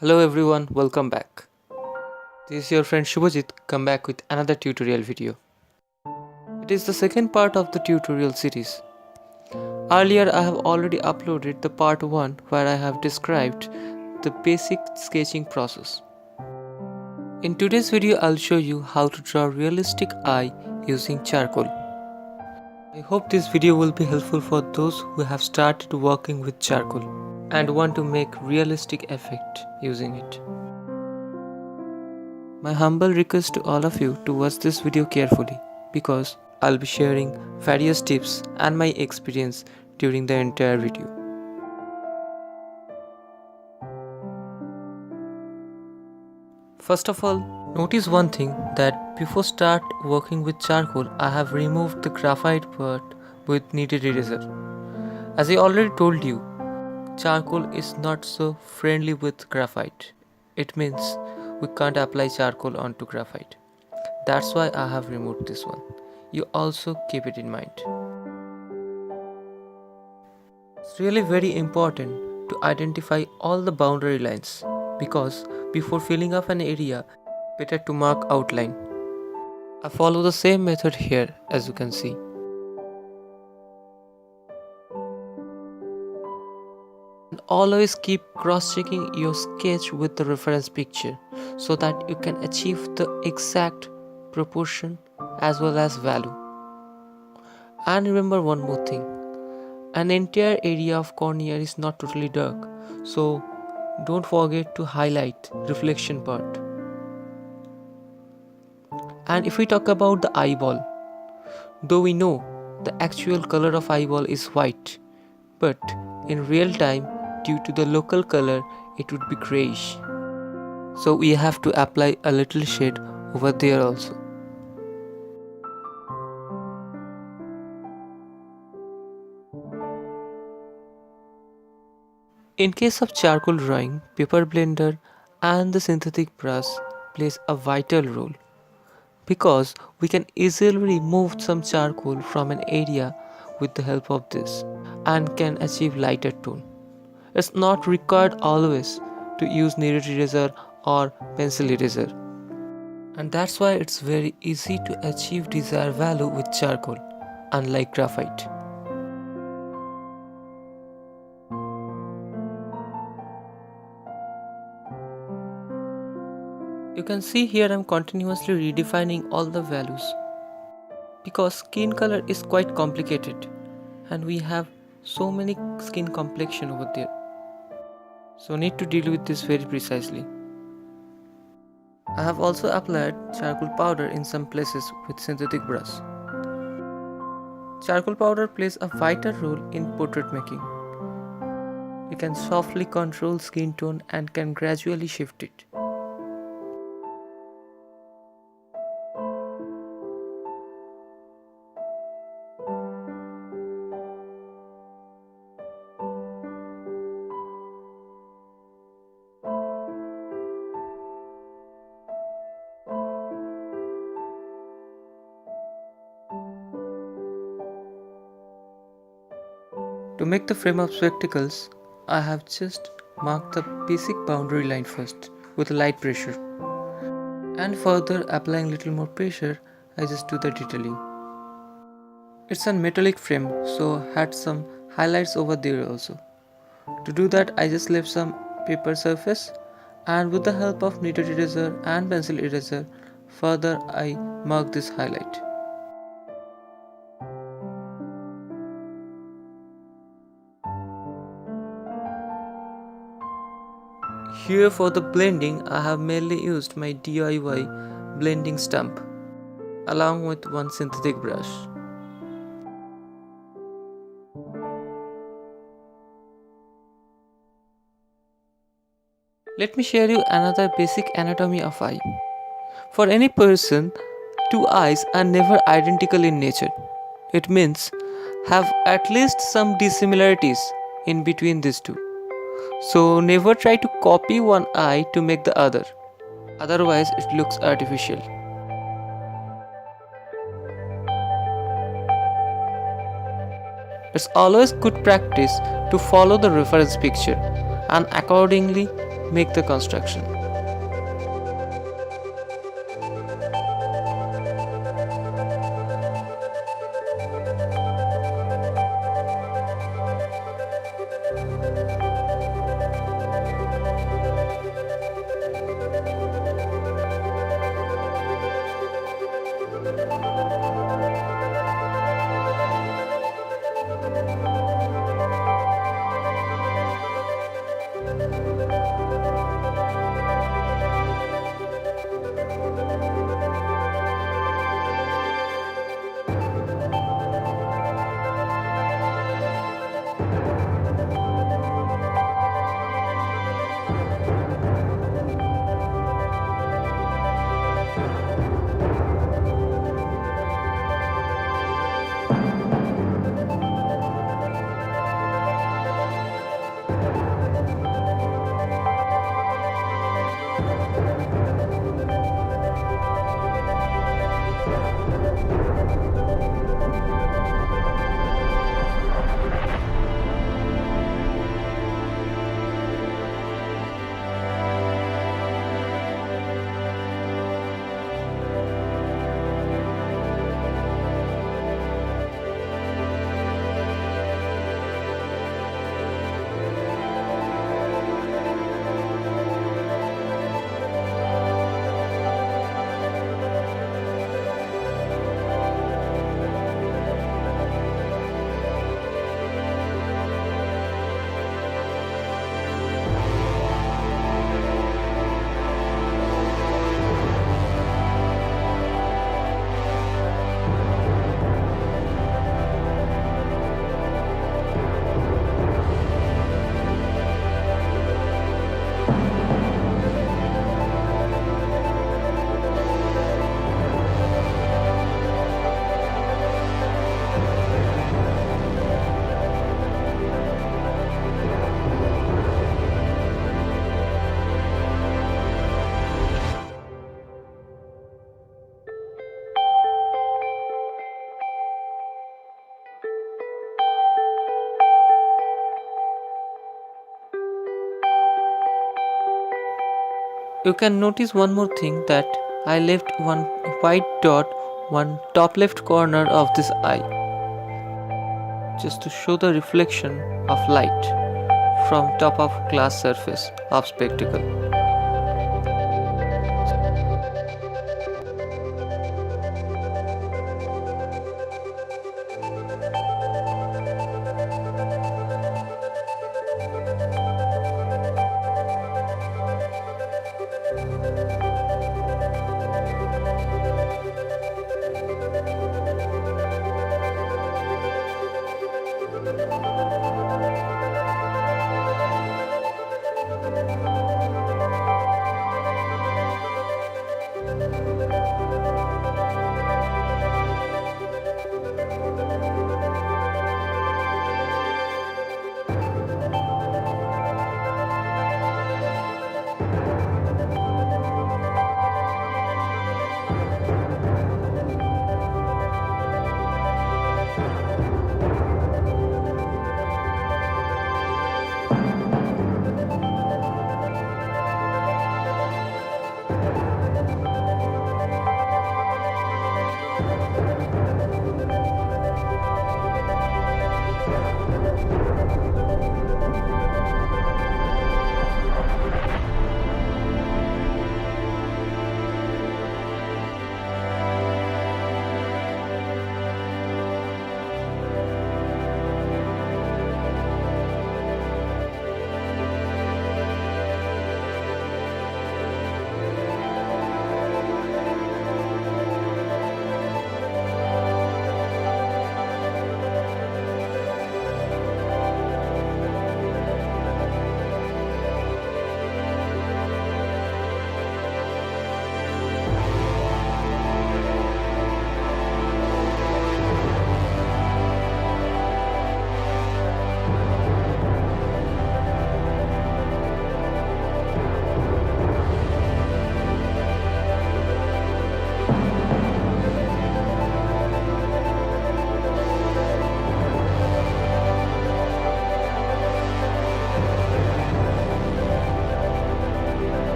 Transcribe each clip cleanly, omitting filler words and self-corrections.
Hello everyone, welcome back. This is your friend Shubhajit come back with another tutorial video. It is the second part of the tutorial series. Earlier I have already uploaded the part 1 where I have described the basic sketching process. In today's video I'll show you how to draw realistic eye using charcoal. I hope this video will be helpful for those who have started working with charcoal and want to make realistic effect using it. My humble request to all of you to watch this video carefully because I'll be sharing various tips and my experience during the entire video. First of all, notice one thing that before start working with charcoal, I have removed the graphite part with kneaded eraser. As I already told you, charcoal is not so friendly with graphite. It means we can't apply charcoal onto graphite. That's why I have removed this one. You also keep it in mind. It's really very important to identify all the boundary lines because before filling up an area, better to mark outline. I follow the same method here as you can see. And always keep cross-checking your sketch with the reference picture so that you can achieve the exact proportion as well as value. And remember one more thing, an entire area of cornea is not totally dark, so don't forget to highlight reflection part. And if we talk about the eyeball, though we know the actual color of eyeball is white, but in real time due to the local color it would be grayish. So we have to apply a little shade over there also. In case of charcoal drawing, paper blender and the synthetic brush plays a vital role because we can easily remove some charcoal from an area with the help of this and can achieve lighter tone. It's not required always to use kneaded eraser or pencil eraser. And that's why it's very easy to achieve desired value with charcoal, unlike graphite. You can see here I'm continuously redefining all the values because skin color is quite complicated and we have so many skin complexion over there. So need to deal with this very precisely. I have also applied charcoal powder in some places with synthetic brush. Charcoal powder plays a vital role in portrait making. You can softly control skin tone and can gradually shift it. To make the frame of spectacles, I have just marked the basic boundary line first with a light pressure. And further applying little more pressure, I just do the detailing. It's a metallic frame, so had some highlights over there also. To do that, I just left some paper surface and with the help of kneaded eraser and pencil eraser, further I mark this highlight. Here for the blending, I have mainly used my DIY blending stump along with one synthetic brush. Let me share you another basic anatomy of eye. For any person, two eyes are never identical in nature. It means have at least some dissimilarities in between these two. So never try to copy one eye to make the other. Otherwise it looks artificial. It's always good practice to follow the reference picture and accordingly make the construction. You can notice one more thing, that I left one white dot one top left corner of this eye, just to show the reflection of light from top of glass surface of spectacle.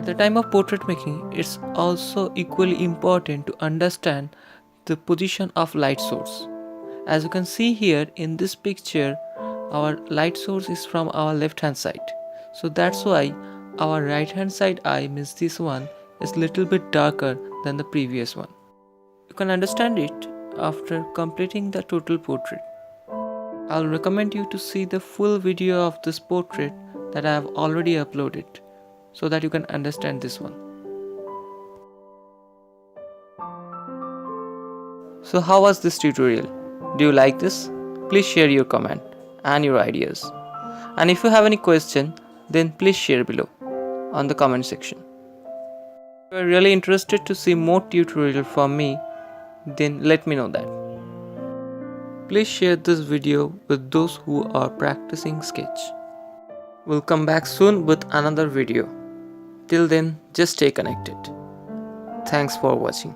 At the time of portrait making, it's also equally important to understand the position of light source. As you can see here in this picture, our light source is from our left hand side. So that's why our right hand side eye, means this one, is little bit darker than the previous one. You can understand it after completing the total portrait. I'll recommend you to see the full video of this portrait that I have already uploaded so that you can understand this one. So how was this tutorial? Do you like this? Please share your comment and your ideas. And if you have any question, then please share below on the comment section. If you are really interested to see more tutorial from me, then let me know that. Please share this video with those who are practicing sketch. We'll come back soon with another video. Till then, just stay connected. Thanks for watching.